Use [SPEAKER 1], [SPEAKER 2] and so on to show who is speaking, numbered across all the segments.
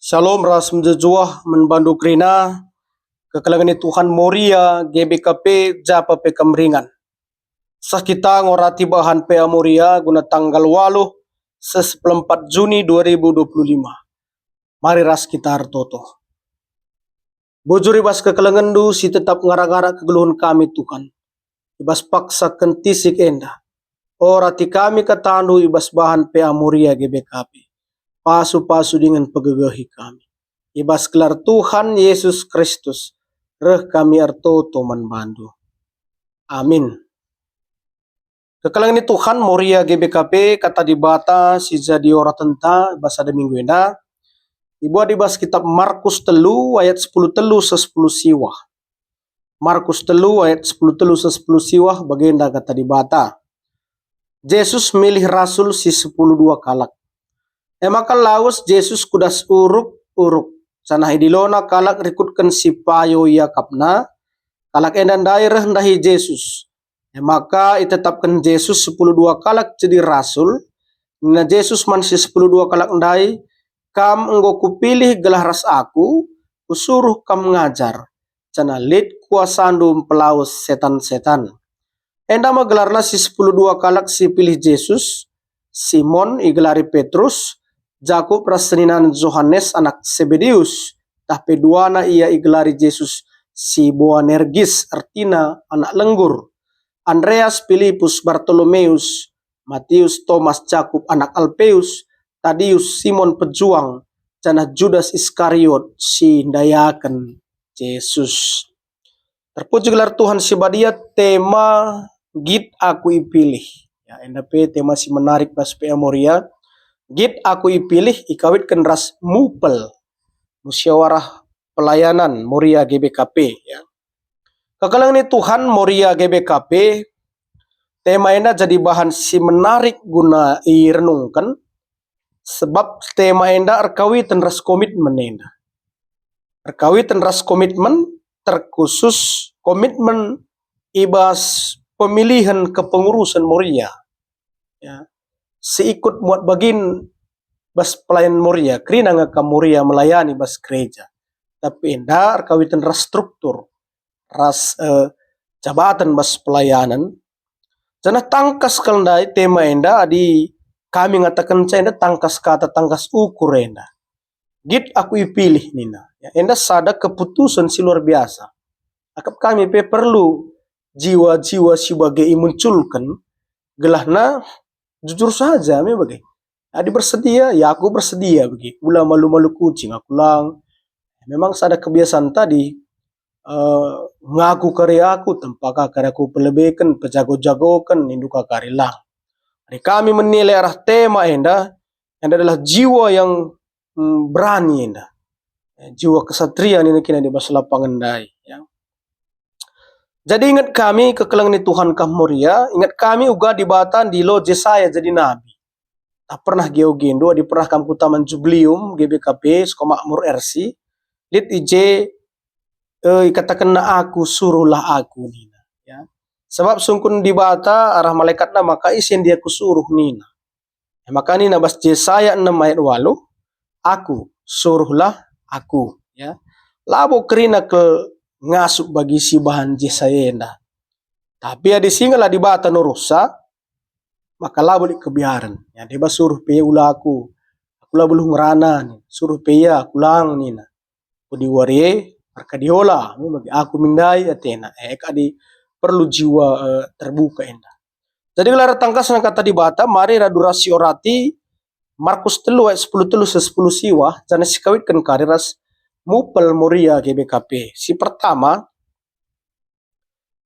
[SPEAKER 1] Shalom ras menjejuah menbandu krina kekelangan Tuhan Moria GBKP japa pe kemringan. Sah kita ngorati bahan pe Moria guna tanggal 8 14 Juni 2025. Mari ras kita hartoto. Bojuri bas kekelangan du si tetap ngara-ngara kegeluhan kami Tuhan. Ibas paksa kentisik enda. Orati kami katandu ibas bahan pe Moria GBKP. Pasu-pasu dengan pegegahi kami. Ibas kelar Tuhan Yesus Kristus, reh kami artoto manbandu. Amin. Kekalangan Tuhan Moria GBKP kata dibata si jadi ora tenta bahasa ada minggu ena. Ibu adibas kitab Markus telu ayat 10 telu se 10 siwah. Markus telu ayat 10 telu se 10 siwah bagenda kata dibata. Yesus milih rasul si 10 dua kalak. Maka lawas Yesus kudas uruk sana hidilona kalak rikutkan si payo ia kapna kalak endan daerah ndahi Yesus. Maka itetapkan Yesus 10 dua kalak jadi rasul. Na Yesus man si 10 dua kalak ndai kam enggo kupilih gelah ras aku kusuruh kam ngajar cana lid kuasandu pelaus setan-setan. Enda gelarna si 10 dua kalak si pilih Yesus, Simon igelari Petrus, Jakub raseninan Yohanes anak Sebedeus, tapi duana ia igelari Yesus si Boanergis artina anak lenggur, Andreas Filipus Bartolomeus, Matius Thomas Jakub anak Alpeus, Tadius Simon pejuang, cana Judas Iskariot si dayakan Yesus. Terpuji gelar Tuhan si badia tema git aku ipilih. Ya, NDP tema si menarik pas PA Moria. Git aku ipilih ikawitkan ras mupel musyawarah pelayanan Moria GBKP ya. Kekalang ini Tuhan Moria GBKP tema ini jadi bahan si menarik guna irenungkan sebab tema enda arkawitan ras komitmen enda. Arkawitan ras komitmen terkhusus komitmen ibas pemilihan kepengurusan Moria ya. Seikut muat bagin bas pelayan Moria, krina ngaka Moria melayani bas gereja. Tapi endar kawitan ras struktur, ras jabatan bas pelayanan. Jana tangkas kalendai tema enda adi kami ngatakan enda tangkas kata tangkas ukur enda. Git aku ipilih nina. Ya, enda sada keputusan si luar biasa. Akap kami perlu jiwa-jiwa sebagai munculkan gelahna jujur saja bagai. Adi bersedia, ya aku bersedia bagi. Ulah malu-malu kucing aku lang. Memang ada kebiasaan tadi ngaku karya aku tanpa karya aku pelebihkan, pejago-jagokan induka karya lang. Jadi kami menilai arah tema enda adalah jiwa yang berani enda. Jiwa kesatria ini kena di bas lapangan dai ya. Jadi ingat kami kekelangan Tuhan Kah Moria, ingat kami uga dibatan di lo Jesaya jadi nabi. Tak pernah geogendo di pernah kamu taman Jublium GBKP Suka Makmur RC. Lit IJ katakan na aku suruhlah aku nina ya. Sebab sungkun dibata arah malaikatna maka isin dia kusuruh nina. Ya, maka nina bas Jesaya 6 ayat 8 aku suruhlah aku ya. Labo kerina ke ngasuk bagi si bahan Jesaya enda. Tapi ada singalah dibata no rusak maka lah boleh kebiaran. Ya dia suruh pe ulah aku lah belum ngerana nih. Suruh pe ya aku lang nina. Di warie arkadiola bagi aku mindai atena. Kadi perlu jiwa terbuka enda. Jadi gelar tangkas kata dibata mari radurasi orati Markus telu ayat 10 telu se 10 siwah jana sikawitkan kariras mupel Moria GBKP. Si pertama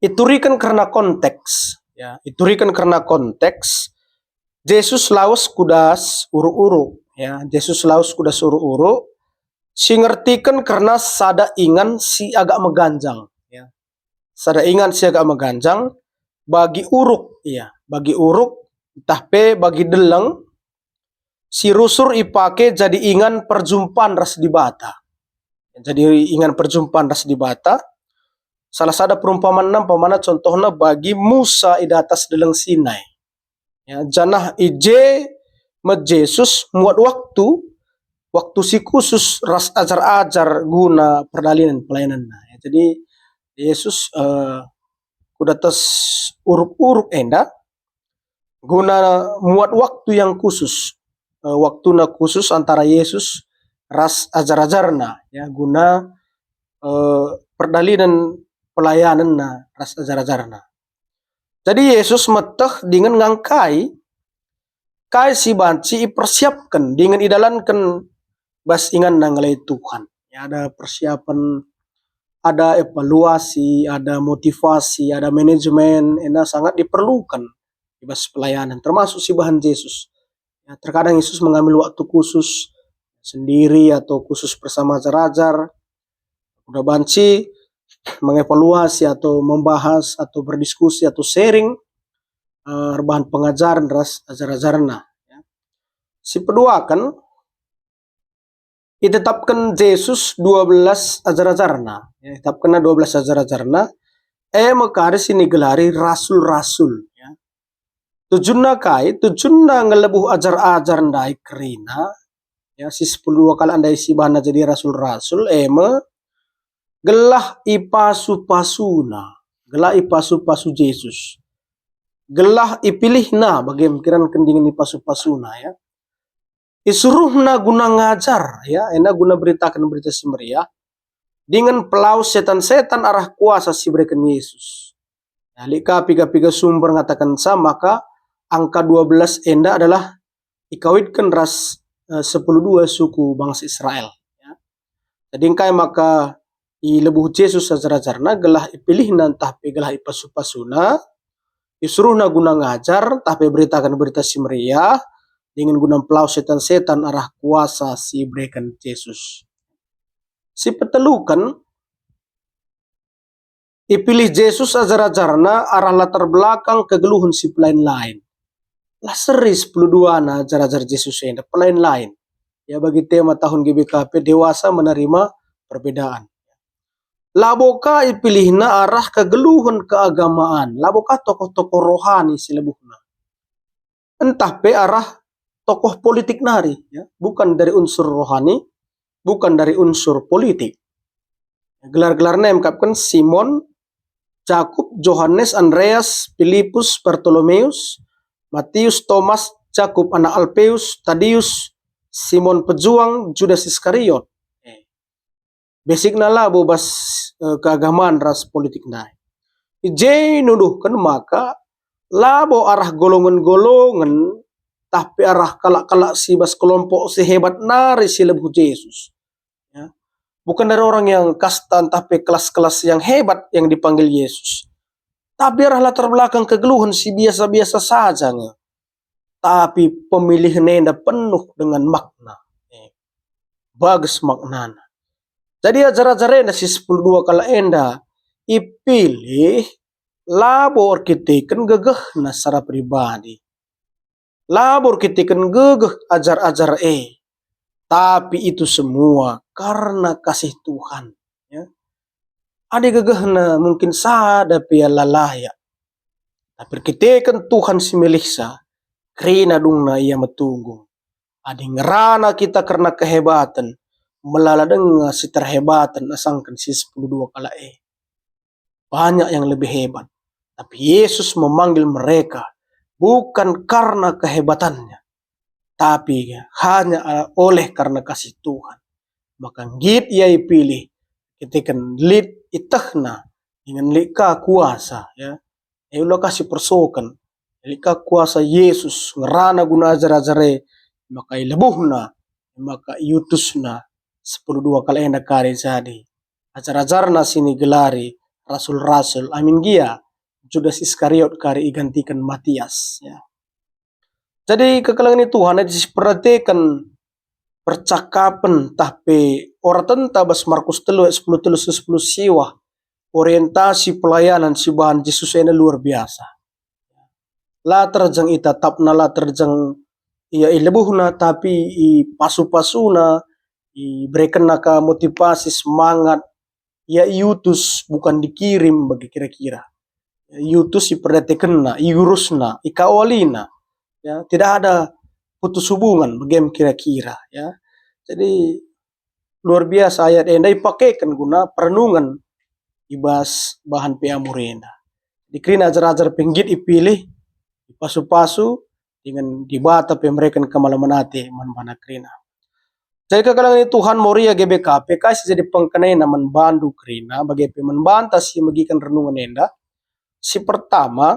[SPEAKER 1] iturikan karena konteks ya, iturikan karena konteks Yesus laus kudas uru-uru ya, Yesus laus kudas uru-uru si ngertikan karena sada ingan si agak meganjang ya. Sada ingan si agak meganjang bagi uruk ya, bagi uruk tapi bagi deleng si rusur ipake jadi ingan perjumpaan ras dibata. Jadi ingan perjumpaan ras dibata. Salah sada perumpamaan pamana contohnya bagi Musa ida atas deleng Sinai. Ya, janah ije me Yesus muat waktu waktu si khusus ras ajar-ajar guna perdalinan pelayanan. Ya. Jadi Yesus kuda tes uruk-uruk enda guna muat waktu yang khusus. Waktu na khusus antara Yesus ras ajar-ajarna ya guna perdalinan pelayanan na ras ajar-ajarna. Jadi Yesus meteh dengan ngangkai kai si banci persiapkan dengan idalankan bas ingan nangalai Tuhan. Ya, ada persiapan, ada evaluasi, ada motivasi, ada manajemen, ini sangat diperlukan di bas pelayanan, termasuk si bahan Yesus. Ya, terkadang Yesus mengambil waktu khusus sendiri atau khusus bersama ajar-ajar. Udah banci mengevaluasi atau membahas atau berdiskusi atau sharing bahan pengajaran ras ajar-ajarna. Ya. Si kedua kan ditetapkan Yesus 12 ajar-ajarna. Ya, ditetapkan 12 ajar-ajarna. Mekari sini gelari rasul-rasul. Ya. Tujuanna kai, tujuanna ngelebuh ajar-ajar ndai kerina. Ya, si 10 kali andai si bana jadi rasul-rasul. Gelah ipasu-pasuna. Gelah ipasu-pasu Yesus. Gelah ipilihna bagi pikiran kendingin ipasu-pasuna ya. Isuruhna guna ngajar ya, ena guna beritakan berita si meriah dengan pelau setan-setan arah kuasa si berikan Yesus. Ya, lika piga-piga sumber ngatakan sama, maka angka 12 enda adalah ikawitkan ras 12 suku bangsa Israel. Ya. Jadi engkai maka lebuh Yesus ajar-ajarna gelah ipilihna tapi gelah ipasu-pasuna disuruhna guna ngajar tapi beritakan berita si meriah dengan guna pelau setan-setan arah kuasa si berikan Yesus. Si petelukan ipilih Yesus ajar-ajarna arah latar belakang kegeluhan si pelain lain. Lah seri 12 na ajar-ajar Yesus ini pelain lain. Ya bagi tema tahun GBKP dewasa menerima perbedaan. Laboka ipilihna arah kegeluhan keagamaan. Laboka tokoh-tokoh rohani silebuhna. Entah pe arah tokoh politik nari. Ya. Bukan dari unsur rohani. Bukan dari unsur politik. Gelar-gelarnya mengungkapkan Simon, Yakub, Yohanes, Andreas, Filipus, Bartolomeus, Matius, Thomas, Yakub anak Alpeus, Tadius, Simon Pejuang, Judas Iskariot. Basic lah bobas keagamaan ras politik naik. Ije nuduhkan maka labo arah golongan-golongan tapi arah kalak-kalak si bas kelompok sehebat nari si lebu Yesus. Ya. Bukan dari orang yang kasta tapi kelas-kelas yang hebat yang dipanggil Yesus. Tapi arah latar belakang kegeluhan si biasa-biasa saja. Nge. Tapi pemilih nenda penuh dengan makna. Bagus maknana. Jadi ajar-ajar enda si 12 kala enda ipilih labor kitikan gegeh na secara pribadi. Labor kitikan gegeh ajar-ajar tapi itu semua karena kasih Tuhan. Ya. Ada gegeh na mungkin sada pia lalaya. Tapi kitikan Tuhan si miliksa krina dung na ia metunggung. Ada ngerana kita karena kehebatan. Melala dengan si terhebatan asangkan si 12 kala banyak yang lebih hebat. Tapi Yesus memanggil mereka bukan karena kehebatannya. Tapi hanya oleh karena kasih Tuhan. Maka git ia pilih ketika lid itahna dengan lika kuasa. Ya. Eulah kasih persokan. Lika kuasa Yesus ngerana guna ajar-ajare maka ilebuhna maka iutusna 12 kali enda kari jadi. Ajar-ajarna sini gelari rasul-rasul amin gia Judas Iskariot kari igantikan Matias. Ya. Jadi kekalangan itu Tuhan diperhatikan percakapan tapi orang tenta bas Markus 3 10 siwa orientasi pelayanan si bahan Yesus ini luar biasa. La terjang ita tapna la terjang ia ilebuhna tapi i pasu-pasuna berikan naka motivasi semangat ya iutus bukan dikirim bagi kira-kira iutus iperhatikan iurusna ikawalina ya tidak ada putus hubungan bagi kira-kira ya Jadi luar biasa ayat enda dipakaikan guna perenungan ibas bahan pea murenda. Dikrina ajar-ajar penggit ipilih pasu-pasu dengan dibata pe mereka kamalamanate manbana krina. Jadi kekalangan Tuhan Moria GBKP kasih jadi pengkenai naman bandu krina bagi pe manbanta si magikan renungan enda. Si pertama,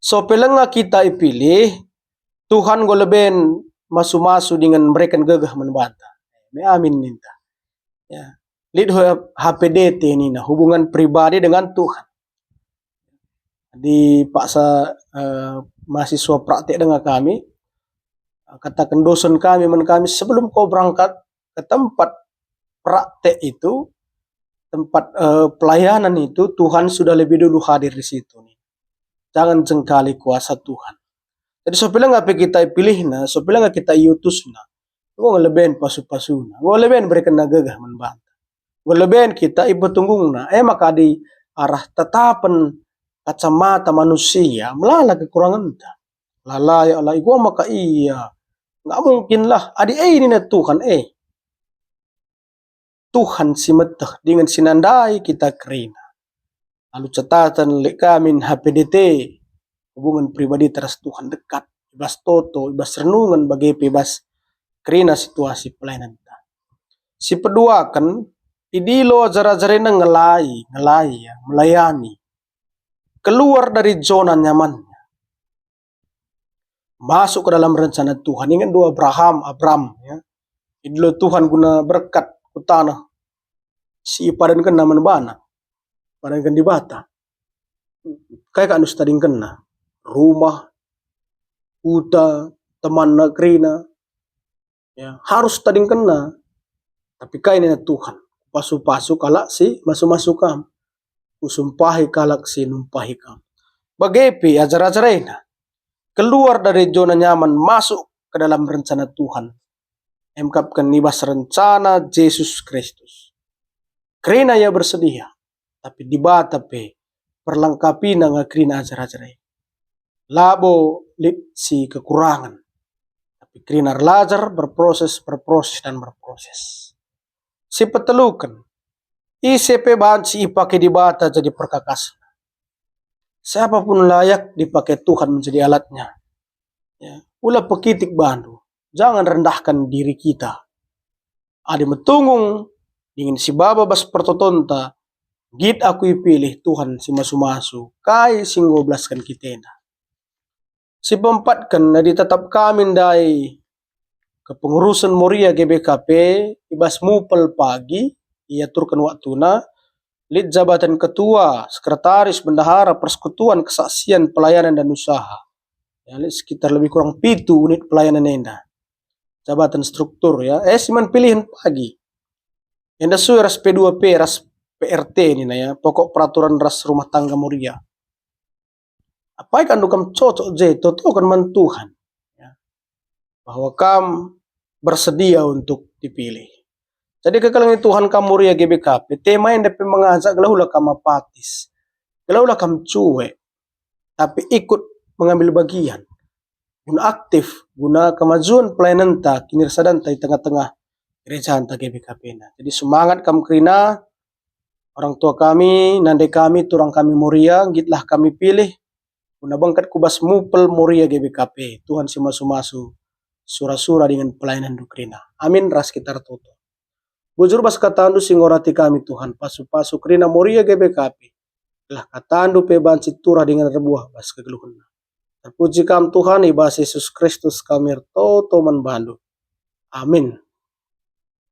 [SPEAKER 1] so pelenga kita ipilih Tuhan goleben masu-masu dengan mereka gagah manbanta. Me amin ninta. Ya. Lid HPDT ini nah hubungan pribadi dengan Tuhan. Di paksa mahasiswa praktek dengan kami, katakan dosen kami sebelum kau berangkat ke tempat praktek itu, tempat pelayanan itu, Tuhan sudah lebih dulu hadir di situ nih. Jangan jengkali kuasa Tuhan. Jadi sopila ngape kita pilih na, sopila nggak kita iutus na, gua ngelebihin pasu-pasu na, gua ngelebihin berikan nagagah manbanta, gua ngelebihin kita ibu tunggung na, maka di arah tatapan kacamata manusia melala kekurangan ta, lala ya Allah, gua maka iya, nggak mungkin lah, adi ini na Tuhan Tuhan si metah dengan sinandai kita kerina. Lalu catatan lek kami HPDT hubungan pribadi teras Tuhan dekat, ibas toto, ibas renungan bagi bebas kerina situasi pelayanan. Si kedua kan idilo ajar-ajarina ngelai ya, melayani. Keluar dari zona nyamannya. Masuk ke dalam rencana Tuhan. Ingat dua Abraham ya. Idilo Tuhan guna berkat ke tanah. Si ipadan kena manbana. Padan kan di bata. Kayak kan tading kena. Rumah, uta, teman negrina. Ya, harus tading kena. Tapi kain ini Tuhan. Pasu-pasu kalak si masuk-masuk kam. Usumpahi kalak si numpahi kam. Bagepi ajar-ajarena. Keluar dari zona nyaman, masuk ke dalam rencana Tuhan. Emkapkan nibas rencana Yesus Kristus. Kerina ia bersedia. Tapi di bata pe perlengkapi na ngakrina ajar-ajarena. Labo lip si kekurangan. Tapi kerina belajar berproses dan berproses. Si petelukan. ICP bahan si ipake di bata jadi perkakas. Siapapun layak dipakai Tuhan menjadi alatnya. Ya. Ulah pekitik bandu. Jangan rendahkan diri kita. Adi metunggung ingin si baba bas pertotonta. Git aku ipilih Tuhan si masu-masu. Kai sing ngoblaskan kitena. Si pempatkan na ditetap kami dai kepengurusan Moria GBKP ibas mupel pagi ia turkan waktuna lid jabatan ketua, sekretaris, bendahara, persekutuan, kesaksian, pelayanan dan usaha. Ya, sekitar lebih kurang 7 unit pelayanan enda. Jabatan struktur ya. Siman pilihan pagi. Enda suai ras P2P, ras PRT ini na ya, pokok peraturan ras rumah tangga Moria. Apa kan dukam cocok je, toto kan mantuhan. Ya. Bahwa kam bersedia untuk dipilih. Jadi kekalangan Tuhan kamu Moria GBKP, tema yang dapat mengajak gelaulah kam apatis. Gelaulah kam cuek, tapi ikut mengambil bagian. Guna aktif, guna kemajuan pelayanan ta, kinirsadan ta di tengah-tengah gereja ta GBKP na. Jadi semangat kam kerina, orang tua kami, nande kami, turang kami Moria, gitlah kami pilih. Guna bangkat kubas mupel Moria GBKP. Tuhan si masu-masu, surah-surah dengan pelayanan dukrina. Amin, ras kita tutup. Bujur bas katandu singorati kami Tuhan, pasu-pasu kerina Moria GBKP. Lah katandu pe banci turah dengan rebuah bas kegeluhun. Terpuji kam Tuhan, ibas Yesus Kristus kami toto manbandu. Amin.